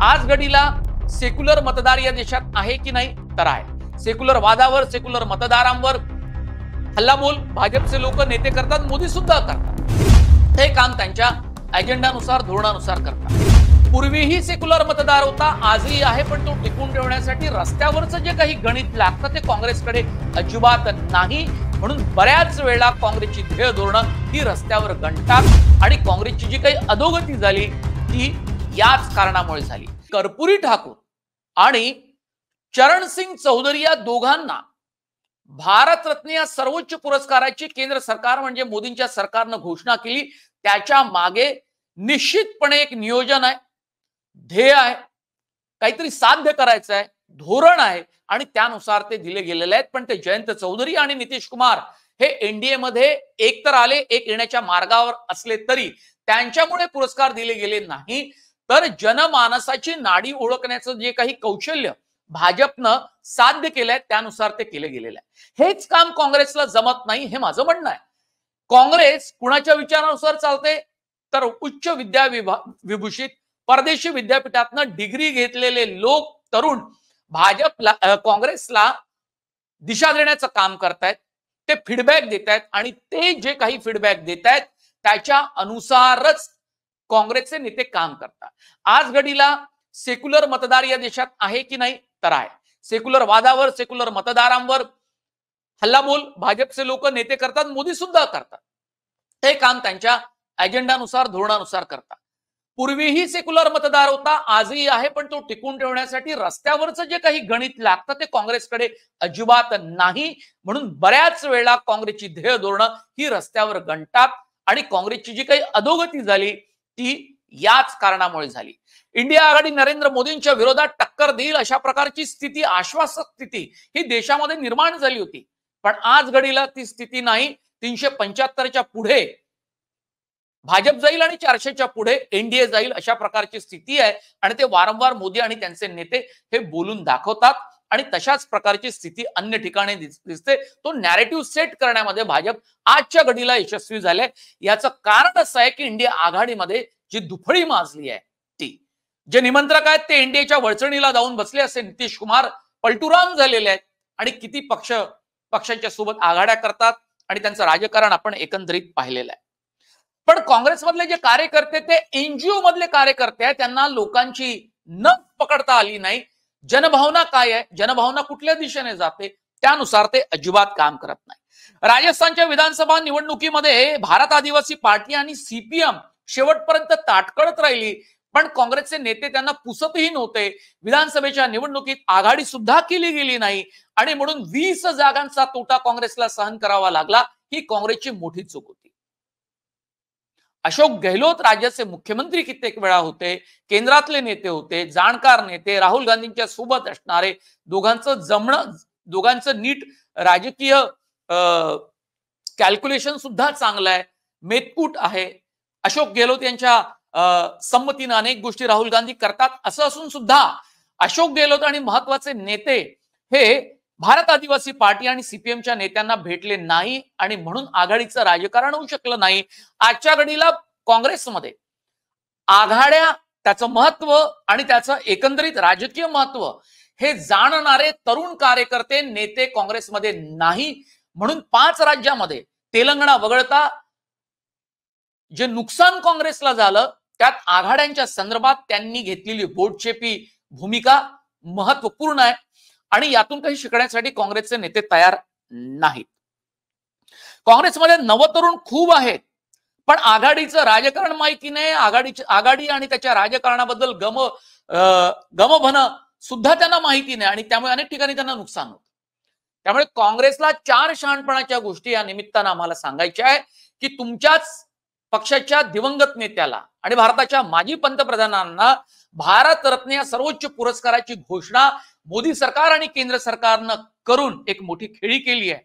आज घडीला सेक्युलर मतदार या देशात आहे की नाही तर आहे। सेक्युलर वादावर, सेक्युलर मतदारांवर हल्लाबोल भाजपचे लोक नेते करतात, मोदी सुद्धा करतात। हे काम त्यांच्या अजेंडानुसार, धोरणानुसार करतात। पूर्वीही सेक्युलर मतदार होता, आजही आहे, पण तो टिकून ठेवण्यासाठी रस्त्यावरचं जे काही गणित लागतं ते काँग्रेसकडे अजिबात नाही। म्हणून बऱ्याच वेळा काँग्रेसची ध्येय धोरणं ही रस्त्यावर गणतात आणि काँग्रेसची जी काही अधोगती झाली ती याच कारणामुळे झाली। कर्पूरी ठाकूर आणि चरणसिंग चौधरी या दोघांना भारतरत्न या सर्वोच्च पुरस्काराची केंद्र सरकार म्हणजे मोदींच्या सरकारनं घोषणा केली। त्याच्या मागे निश्चितपणे एक नियोजन आहे, ध्येय आहे, काहीतरी साध्य करायचं आहे, धोरण आहे आणि त्यानुसार ते दिले गेलेले आहेत। पण ते जयंत चौधरी आणि नितीश कुमार हे एनडीए मध्ये एक तर आले, एक येण्याच्या मार्गावर असले तरी त्यांच्यामुळे पुरस्कार दिले गेले नाही, तर जनमानसाची नाडी ओळखण्याचं जे काही कौशल्य भाजपनं साध्य केलंय त्यानुसार ते केले गेलेलं आहे। हेच काम काँग्रेसला जमत नाही, हे माझं म्हणणं आहे। काँग्रेस कुणाच्या विचारानुसार चालते तर उच्च विभूषित परदेशी विद्यापीठातनं डिग्री घेतलेले लोक, तरुण भाजपला, काँग्रेसला दिशा देण्याचं काम करतायत, ते फीडबॅक देत आहेत आणि ते जे काही फीडबॅक देत आहेत त्याच्या अनुसारच काँग्रेसचे नेते काम करतात। आज घडीला सेक्युलर मतदार या देशात आहे की नाही तर आहे। सेक्युलर वादावर, सेक्युलर मतदारांवर हल्लाबोल भाजपचे लोक नेते करतात, मोदी सुद्धा करतात। हे काम त्यांच्या अजेंडानुसार, धोरणानुसार करतात। पूर्वीही सेक्युलर मतदार होता, आजही आहे, पण तो टिकून ठेवण्यासाठी रस्त्यावरचं जे काही गणित लागतं ते काँग्रेसकडे अजिबात नाही। म्हणून बऱ्याच वेळा काँग्रेसची ध्येय धोरणं ही रस्त्यावर गणतात आणि काँग्रेसची जी काही अधोगती झाली ती याच कारणामुळे झाली। इंडिया आघाडी नरेंद्र मोदींच्या विरोधात टक्कर देईल अशा प्रकारची स्थिती, आश्वासक स्थिती ही देशामध्ये निर्माण झाली होती, पण आज घडीला ती स्थिती नाही। 375च्या पुढे भाजप जाईल आणि 400च्या पुढे एनडीए जाईल अशा प्रकारची स्थिती आहे आणि ते वारंवार मोदी आणि त्यांचे नेते हे बोलून दाखवतात आणि तशाच प्रकारची स्थिती अन्य ठिकाणी दिसते। तो नॅरेटिव्ह सेट करण्यामध्ये भाजप आजच्या घडीला यशस्वी झाले। याचं कारण असं आहे की इंडिया आघाडीमध्ये जी दुफळी माजली आहे ती, जे निमंत्रक आहेत ते एनडीएच्या वळचणीला जाऊन बसले, असे नितीश कुमार पलटूराम झालेले आहेत आणि किती पक्षांच्या सोबत आघाड्या करतात आणि त्यांचं राजकारण आपण एकंदरीत पाहिलेलं आहे। पण काँग्रेसमधले जे कार्यकर्ते ते एनजीओ मधले कार्यकर्ते आहेत, त्यांना लोकांची नस पकडता आली नाही। जनभावना काय आहे, जनभावना कुठल्या दिशेने जाते त्यानुसार ते अजिबात काम करत नाही। राजस्थानच्या विधानसभा निवडणुकीमध्ये भारत आदिवासी पार्टी आणि सीपीएम शेवटपर्यंत ताटकळत राहिली, पण काँग्रेसचे नेते त्यांना पुसतही नव्हते। विधानसभेच्या निवडणुकीत आघाडी सुद्धा केली गेली नाही आणि म्हणून 20 जागांचा तोटा काँग्रेसला सहन करावा लागला। ही काँग्रेसची मोठी चूक होती। अशोक गेहलोत राज्याचे मुख्यमंत्री कित्येक वेळा होते, केंद्रातले नेते होते, जाणकार नेते, राहुल गांधींच्या सोबत असणारे, दोघांचं जमणं, दोघांचं नीट राजकीय कॅल्क्युलेशन सुद्धा चांगलं आहे, मेतकूट आहे। अशोक गेहलोत यांच्या संमतीने अनेक गोष्टी राहुल गांधी करतात। असं असून सुद्धा अशोक गेहलोत आणि महत्वाचे नेते हे भारत आदिवासी पार्टी आणि सीपीएमच्या नेत्यांना भेटले नाही आणि म्हणून आघाडीचं राजकारण होऊ शकलं नाही। आजच्या घडीला काँग्रेसमध्ये आघाड्या, त्याचं महत्व आणि त्याचं एकंदरीत राजकीय महत्व हे जाणणारे तरुण कार्यकर्ते, नेते काँग्रेसमध्ये नाही। म्हणून 5 राज्यामध्ये तेलंगणा वगळता जे नुकसान काँग्रेसला झालं त्यात आघाड्यांच्या संदर्भात त्यांनी घेतलेली बोटचेपी भूमिका महत्वपूर्ण आहे आणि यातून काही शिकण्यासाठी काँग्रेसचे नेते तयार नाहीत। काँग्रेसमध्ये नवतरुण खूप आहेत, पण आघाडीचं राजकारण माहिती नाही। आघाडी आणि त्याच्या राजकारणाबद्दल गमभन सुद्धा त्यांना माहिती नाही आणि त्यामुळे अनेक ठिकाणी त्यांना नुकसान होतं। त्यामुळे काँग्रेसला 4 शहाणपणाच्या गोष्टी या निमित्तानं आम्हाला सांगायच्या आहे की तुमच्याच पक्षाच्या दिवंगत नेत्याला आणि भारताच्या माजी पंतप्रधानांना भारतरत्न या सर्वोच्च पुरस्काराची घोषणा मोदी सरकार आणि केंद्र सरकारनं करून एक मोठी खेळी केली आहे।